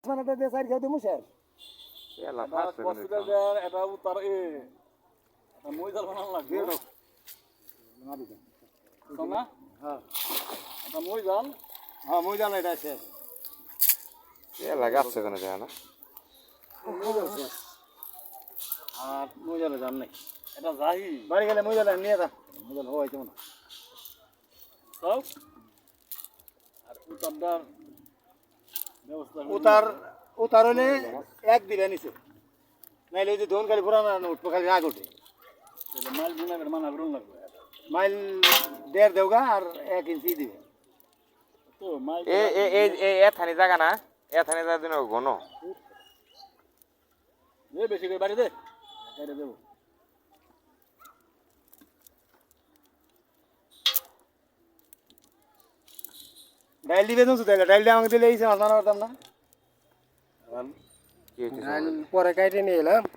মাছমানাটা দিয়ে চার খেয়ে দিমু শেষ। এলা ফাটছে এটা তার এ এটা মই জাল বানানো লাগবে না হ্যাঁ এটা মই জাল হ্যাঁ মই জাল এটা শেষ। এলা গাছে কোন যায় না আর মই জালে জান নাই। এটা যাই বাড়ি গেলে মই জালে নিয়ে যা, মই জাল হওয়াই তো না। সব আর উতারদার ব্যবস্থা উতার হলে এক দিবে নিচে, নাইলে ওই যে ধন খালি পুরানো উঠবো খালি আগ ওঠে। মাইল গুণাবের মানা বেরোন লাগবে মাইল 1.5 দেওগা আর 1 ইঞ্চি দিবে। তো মাইল এ এ এ এ এথানি জায়গা না এথানি জায়গা দিন ঘন এ বেশি করে বাড়ি দে বাইরে দেবো ডাইল দিবে তো শুধু ডাইল দিয়ে আমাকে দিলে এই মাছ মারা পারতাম না। কি হইছে ডাইল পরে কাইটে নিয়ে এলাম।